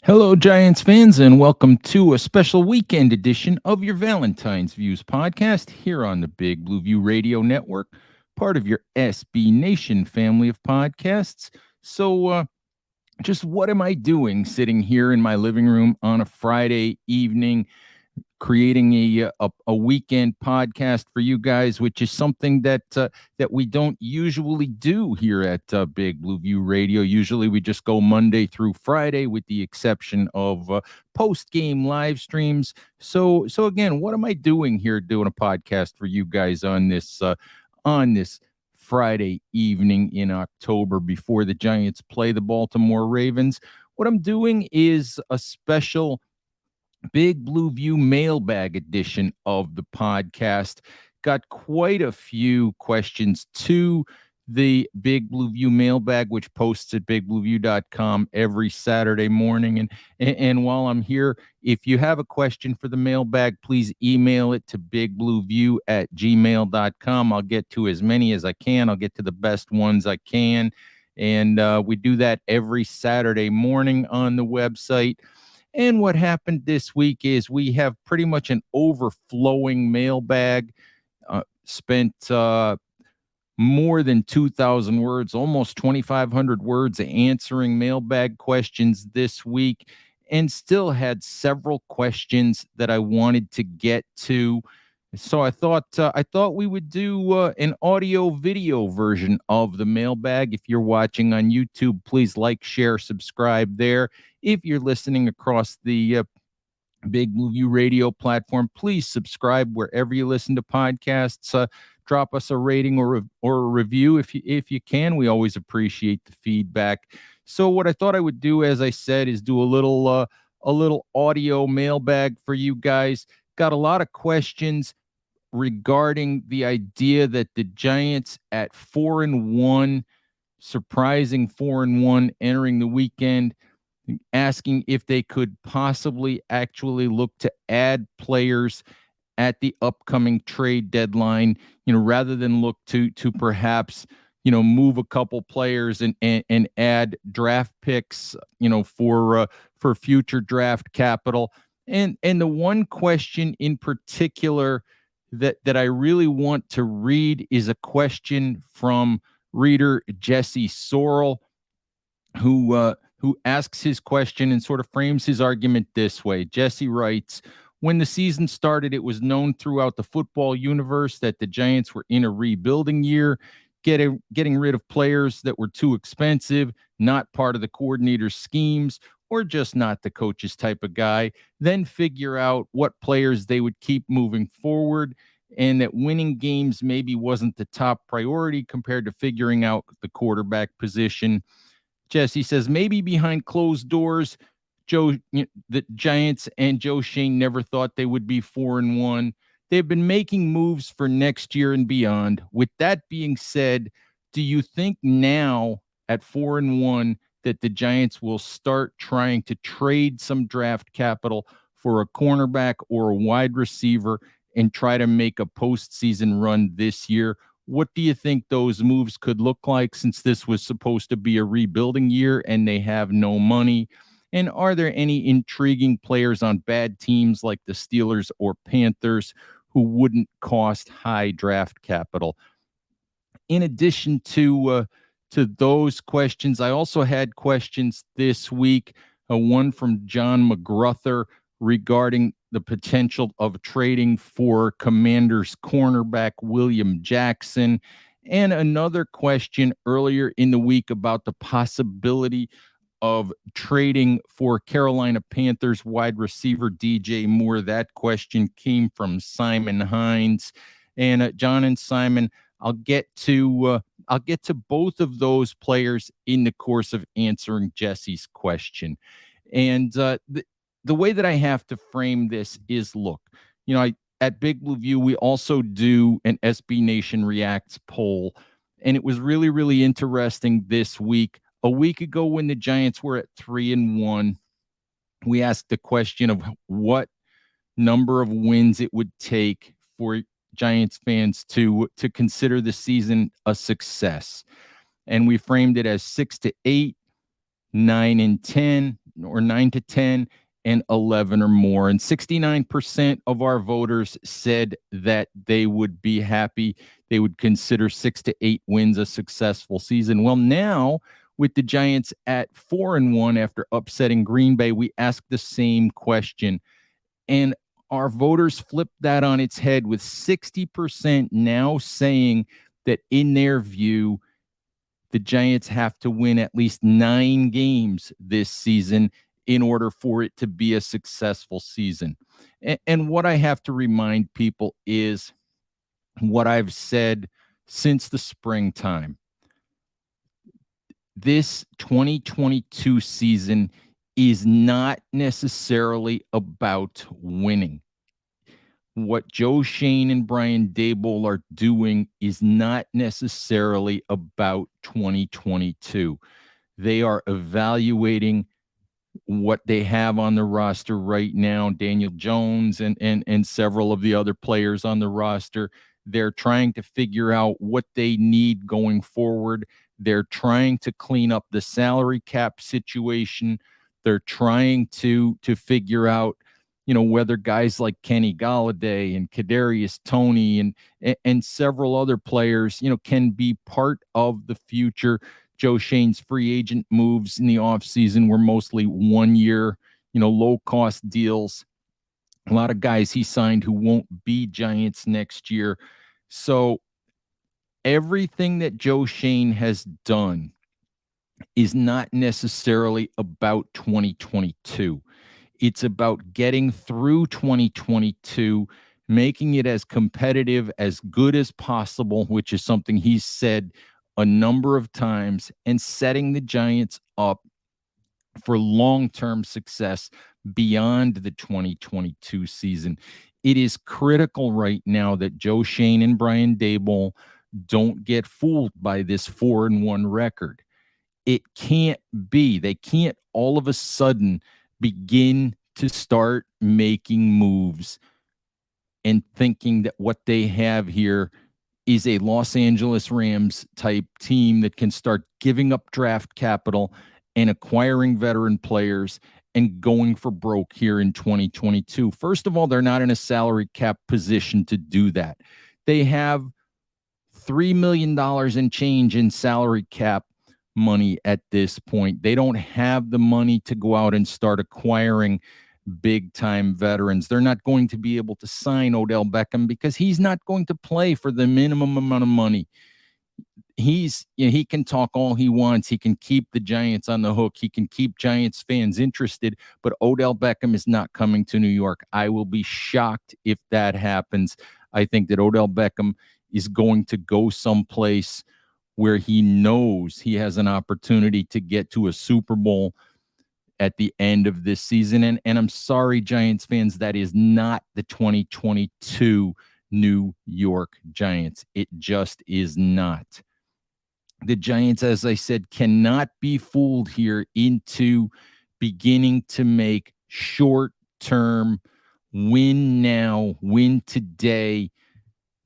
Hello, Giants fans, and welcome to a special weekend edition of your Valentine's Views podcast here on the Big Blue View Radio Network, part of your SB Nation family of podcasts. Just what am I doing sitting here in my living room on a Friday evening? Creating a weekend podcast for you guys, which is something that we don't usually do here at Big Blue View Radio. Usually, we just go Monday through Friday, with the exception of post game live streams. So again, what am I doing here, doing a podcast for you guys on this Friday evening in October before the Giants play the Baltimore Ravens? What I'm doing is a special Big Blue View mailbag edition of the podcast. Got quite a few questions to the Big Blue View mailbag, which posts at bigblueview.com every Saturday morning. And while I'm here, if you have a question for the mailbag, please email it to bigblueview@gmail.com. I'll get to as many as I can. I'll get to the best ones I can. And we do that every Saturday morning on the website. And what happened this week is we have pretty much an overflowing mailbag. Spent more than 2,000 words, almost 2,500 words answering mailbag questions this week, and still had several questions that I wanted to get to. So I thought we would do an audio video version of the mailbag. If you're watching on YouTube, please like, share, subscribe there. If you're listening across the Big Blue View Radio platform, please subscribe wherever you listen to podcasts. Drop us a rating or a review if you can. We always appreciate the feedback. So what I thought I would do, as I said, is do a little audio mailbag for you guys. Got a lot of questions regarding the idea that the Giants at 4-1, surprising 4-1 entering the weekend, asking if they could possibly actually look to add players at the upcoming trade deadline, rather than look to perhaps, move a couple players and add draft picks, for future draft capital. And the one question in particular that I really want to read is a question from reader Jesse Sorrell, who asks his question and sort of frames his argument this way. Jesse writes, when the season started, it was known throughout the football universe that the Giants were in a rebuilding year, getting rid of players that were too expensive, not part of the coordinator's schemes, or just not the coach's type of guy, then figure out what players they would keep moving forward, and that winning games maybe wasn't the top priority compared to figuring out the quarterback position. Jesse says maybe behind closed doors, the Giants and Joe Shane never thought they would be 4-1. They've been making moves for next year and beyond. With that being said, do you think now at 4-1 that the Giants will start trying to trade some draft capital for a cornerback or a wide receiver and try to make a postseason run this year? What do you think those moves could look like, since this was supposed to be a rebuilding year and they have no money? And are there any intriguing players on bad teams like the Steelers or Panthers who wouldn't cost high draft capital? In addition to those questions, I also had questions this week. One from John McGruther regarding the potential of trading for Commanders cornerback William Jackson, and another question earlier in the week about the possibility of trading for Carolina Panthers wide receiver DJ Moore. That question came from Simon Hines. And John and Simon, I'll get to both of those players in the course of answering Jesse's question. And the way that I have to frame this is, look, at Big Blue View, we also do an SB Nation Reacts poll. And it was really, really interesting this week. A week ago, when the Giants were at 3-1, we asked the question of what number of wins it would take for Giants fans to consider the season a success. And we framed it as 6-8, 9-10, or 9 to 10 and 11 or more. And 69% of our voters said that they would be happy. They would consider 6 to 8 wins a successful season. Well, now with the Giants at 4-1 after upsetting Green Bay, we ask the same question. And our voters flipped that on its head with 60% now saying that in their view, the Giants have to win at least 9 games this season in order for it to be a successful season. And what I have to remind people is what I've said since the springtime. This 2022 season is not necessarily about winning. What Joe Shane and Brian Daboll are doing is not necessarily about 2022. They are evaluating what they have on the roster right now, Daniel Jones and several of the other players on the roster. They're trying to figure out what they need going forward. They're trying to clean up the salary cap situation. They're trying to figure out, whether guys like Kenny Golladay and Kadarius Toney and several other players, can be part of the future. Joe Shane's free agent moves in the offseason were mostly 1 year, low-cost deals. A lot of guys he signed who won't be Giants next year. So everything that Joe Shane has done is not necessarily about 2022. It's about getting through 2022, making it as competitive, as good as possible, which is something he's said a number of times, and setting the Giants up for long-term success beyond the 2022 season. It is critical right now that Joe Shane and Brian Daboll don't get fooled by this 4-1 record. It can't be. They can't all of a sudden begin to start making moves and thinking that what they have here is a Los Angeles Rams type team that can start giving up draft capital and acquiring veteran players and going for broke here in 2022. First of all, they're not in a salary cap position to do that. They have $3 million in change in salary cap money at this point. They don't have the money to go out and start acquiring big time veterans. They're not going to be able to sign Odell Beckham because he's not going to play for the minimum amount of money. He can talk all he wants. He can keep the Giants on the hook. He can keep Giants fans interested, but Odell Beckham is not coming to New York. I will be shocked if that happens. I think that Odell Beckham is going to go someplace where he knows he has an opportunity to get to a Super Bowl at the end of this season. And I'm sorry, Giants fans, that is not the 2022 New York Giants. It just is not. The Giants, as I said, cannot be fooled here into beginning to make short-term, win now, win today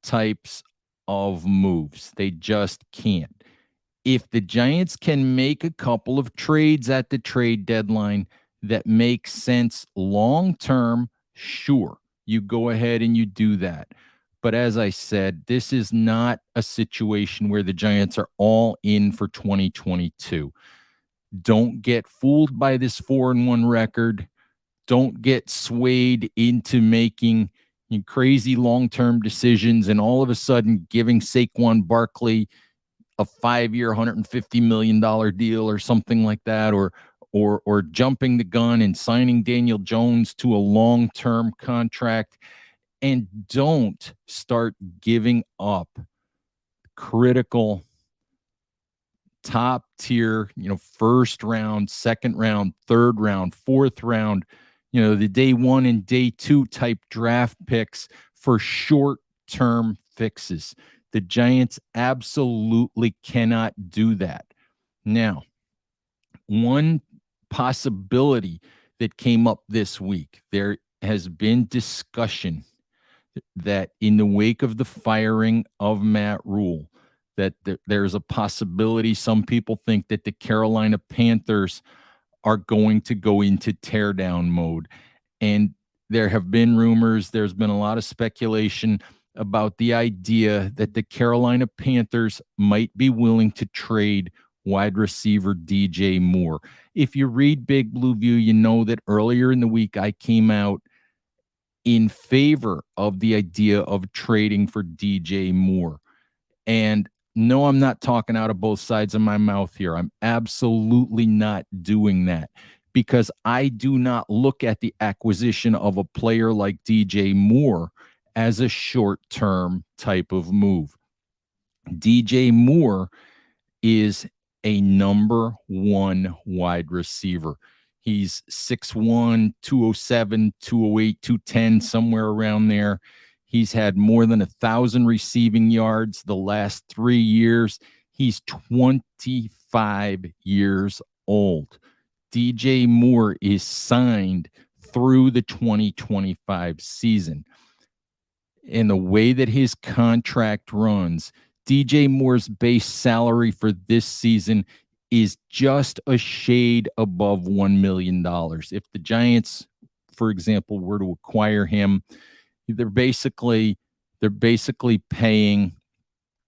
types of moves. They just can't. If the Giants can make a couple of trades at the trade deadline that make sense long-term, sure, you go ahead and you do that. But as I said, this is not a situation where the Giants are all in for 2022. Don't get fooled by this 4-1 record. Don't get swayed into making crazy long-term decisions and all of a sudden giving Saquon Barkley a 5-year, $150 million deal or something like that, or jumping the gun and signing Daniel Jones to a long-term contract. And don't start giving up critical top tier, first round, second round, third round, fourth round, the day 1 and day 2 type draft picks for short-term fixes. The Giants absolutely cannot do that. Now, one possibility that came up this week, there has been discussion that in the wake of the firing of Matt Rule, that there's a possibility, some people think that the Carolina Panthers are going to go into teardown mode. And there have been rumors, there's been a lot of speculation about the idea that the Carolina Panthers might be willing to trade wide receiver DJ Moore. If you read Big Blue View, you know that earlier in the week I came out in favor of the idea of trading for DJ Moore. And no, I'm not talking out of both sides of my mouth here. I'm absolutely not doing that because I do not look at the acquisition of a player like DJ Moore as a short-term type of move. DJ Moore is a number one wide receiver. He's 6'1, 207, 208, 210, somewhere around there. He's had more than 1,000 receiving yards the last 3 years. He's 25 years old. DJ Moore is signed through the 2025 season. And the way that his contract runs, DJ Moore's base salary for this season is just a shade above $1 million. If the Giants, for example, were to acquire him, they're basically paying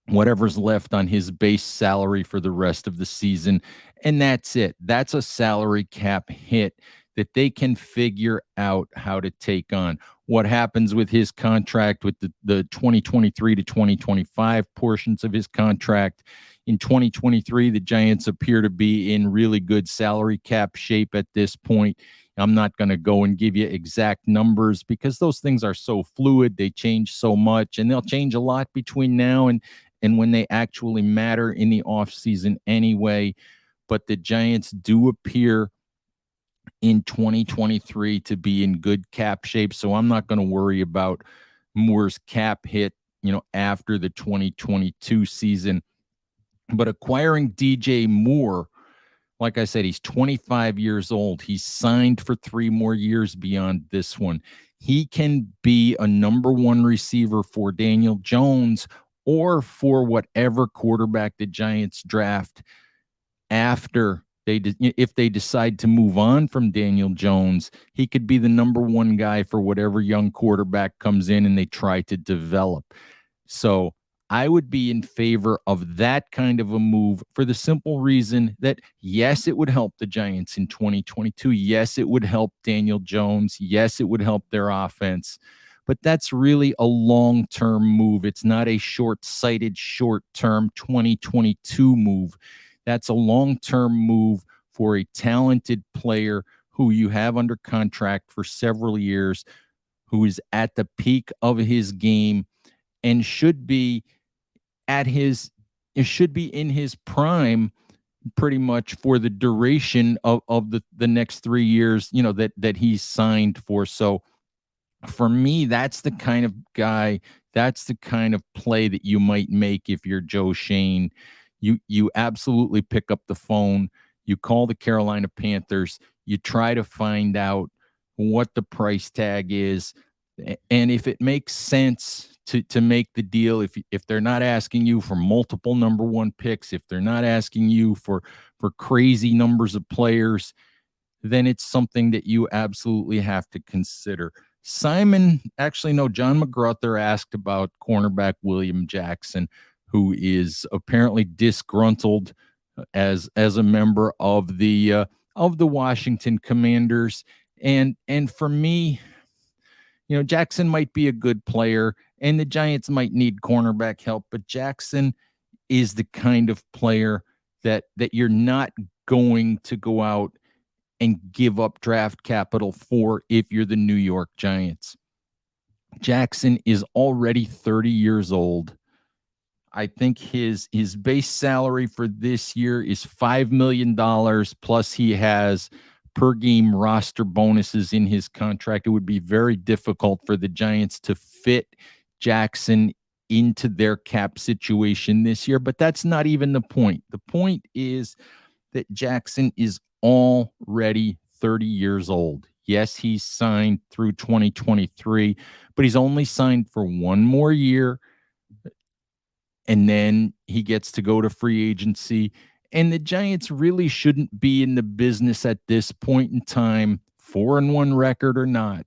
whatever's left on his base salary for the rest of the season. And that's it. That's a salary cap hit that they can figure out how to take on. What happens with his contract, with the 2023 to 2025 portions of his contract. In 2023, the Giants appear to be in really good salary cap shape at this point. I'm not going to go and give you exact numbers because those things are so fluid. They change so much, and they'll change a lot between now and when they actually matter in the offseason anyway. But the Giants do appear in 2023 to be in good cap shape. So I'm not going to worry about Moore's cap hit, after the 2022 season. But acquiring DJ Moore, like I said, he's 25 years old. He's signed for 3 more years beyond this one. He can be a number one receiver for Daniel Jones or for whatever quarterback the Giants draft after if they decide to move on from Daniel Jones. He could be the number one guy for whatever young quarterback comes in and they try to develop. So I would be in favor of that kind of a move for the simple reason that, yes, it would help the Giants in 2022. Yes, it would help Daniel Jones. Yes, it would help their offense. But that's really a long-term move. It's not a short-sighted, short-term 2022 move. That's a long-term move for a talented player who you have under contract for several years, who is at the peak of his game and should be in his prime pretty much for the duration of the next 3 years, that he's signed for. So for me, that's the kind of guy, that's the kind of play that you might make if you're Joe Shane. You absolutely pick up the phone, you call the Carolina Panthers, you try to find out what the price tag is, and if it makes sense to make the deal, if they're not asking you for multiple number one picks, if they're not asking you for crazy numbers of players, then it's something that you absolutely have to consider. John McGruther asked about cornerback William Jackson, who is apparently disgruntled as a member of the Washington Commanders. And for me, Jackson might be a good player and the Giants might need cornerback help, but Jackson is the kind of player that you're not going to go out and give up draft capital for if you're the New York Giants. Jackson is already 30 years old. I think his base salary for this year is $5 million, plus he has per game roster bonuses in his contract. It would be very difficult for the Giants to fit Jackson into their cap situation this year, but that's not even the point. The point is that Jackson is already 30 years old. Yes, he's signed through 2023, but he's only signed for 1 more year, and then he gets to go to free agency. And the Giants really shouldn't be in the business at this point in time, 4-1 record or not.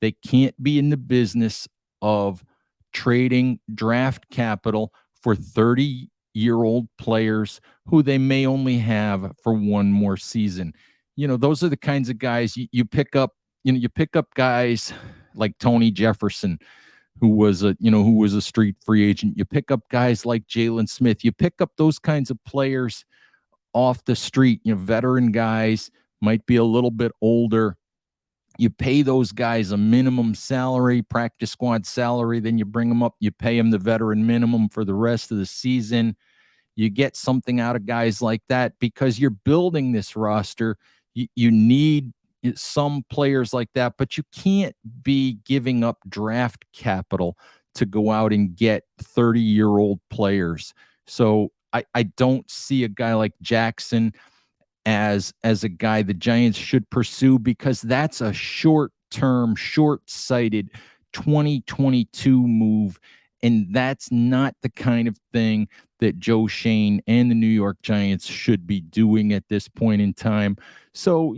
They can't be in the business of trading draft capital for 30-year-old players who they may only have for one more season. Those are the kinds of guys you pick up. You pick up guys like Tony Jefferson, who was a street free agent. You pick up guys like Jalen Smith. You pick up those kinds of players off the street, veteran guys, might be a little bit older. You pay those guys a minimum salary, practice squad salary, then you bring them up, you pay them the veteran minimum for the rest of the season. You get something out of guys like that because you're building this roster. You need some players like that, but you can't be giving up draft capital to go out and get 30-year-old players. So I don't see a guy like Jackson as a guy the Giants should pursue, because that's a short-term, short-sighted 2022 move, and that's not the kind of thing that Joe Shane and the New York Giants should be doing at this point in time. So,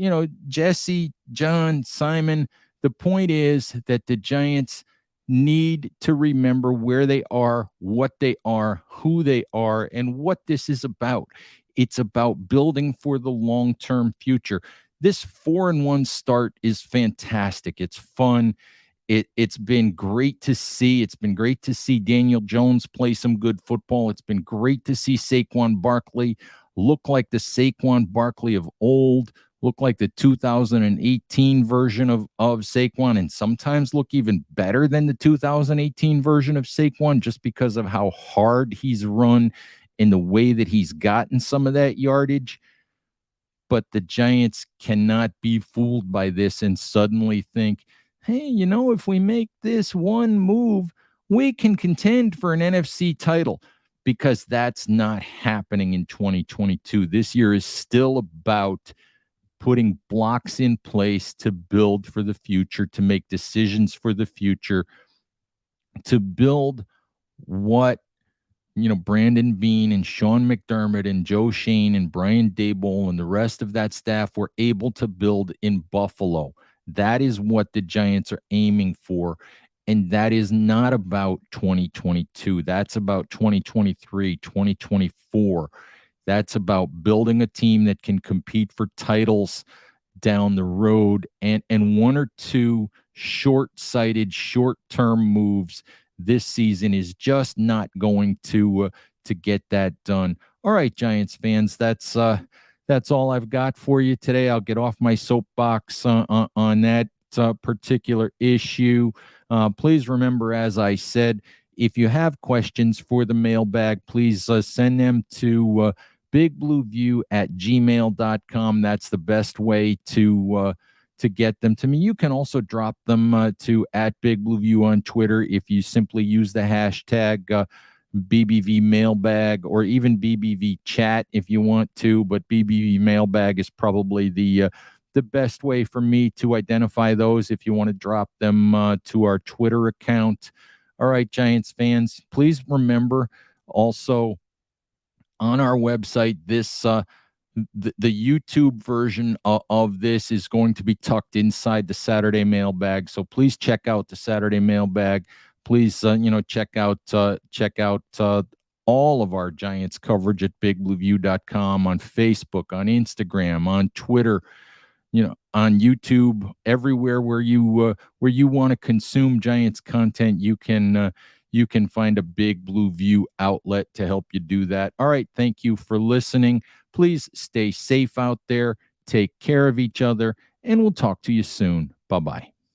Jesse, John, Simon, the point is that the Giants need to remember where they are, what they are, who they are, and what this is about. It's about building for the long-term future. This 4-1 start is fantastic. It's fun. It's been great to see. It's been great to see Daniel Jones play some good football. It's been great to see Saquon Barkley look like the Saquon Barkley of old, look like the 2018 version of Saquon, and sometimes look even better than the 2018 version of Saquon, just because of how hard he's run in the way that he's gotten some of that yardage. But the Giants cannot be fooled by this and suddenly think, hey, if we make this one move, we can contend for an NFC title, because that's not happening in 2022. This year is still about putting blocks in place to build for the future, to make decisions for the future, to build what Brandon Beane and Sean McDermott and Joe Shane and Brian Daboll and the rest of that staff were able to build in Buffalo. That is what the Giants are aiming for. And that is not about 2022. That's about 2023, 2024. That's about building a team that can compete for titles down the road, and one or two short-sighted, short-term moves this season is just not going to get that done. All right, Giants fans, that's all I've got for you today. I'll get off my soapbox on that particular issue. Please remember, as I said, if you have questions for the mailbag, please send them to bigblueview@gmail.com. That's the best way to get them to me. You can also drop them to @bigblueview on Twitter if you simply use the hashtag BBV mailbag, or even BBV chat if you want to, but BBV mailbag is probably the best way for me to identify those if you want to drop them to our Twitter account. All right, Giants fans, please remember also on our website, this the YouTube version of this is going to be tucked inside the Saturday mailbag. So please check out the Saturday mailbag. Please, check out all of our Giants coverage at bigblueview.com, on Facebook, on Instagram, on Twitter, on YouTube, everywhere where you want to consume Giants content. You can find a Big Blue View outlet to help you do that. All right. Thank you for listening. Please stay safe out there. Take care of each other, and we'll talk to you soon. Bye-bye.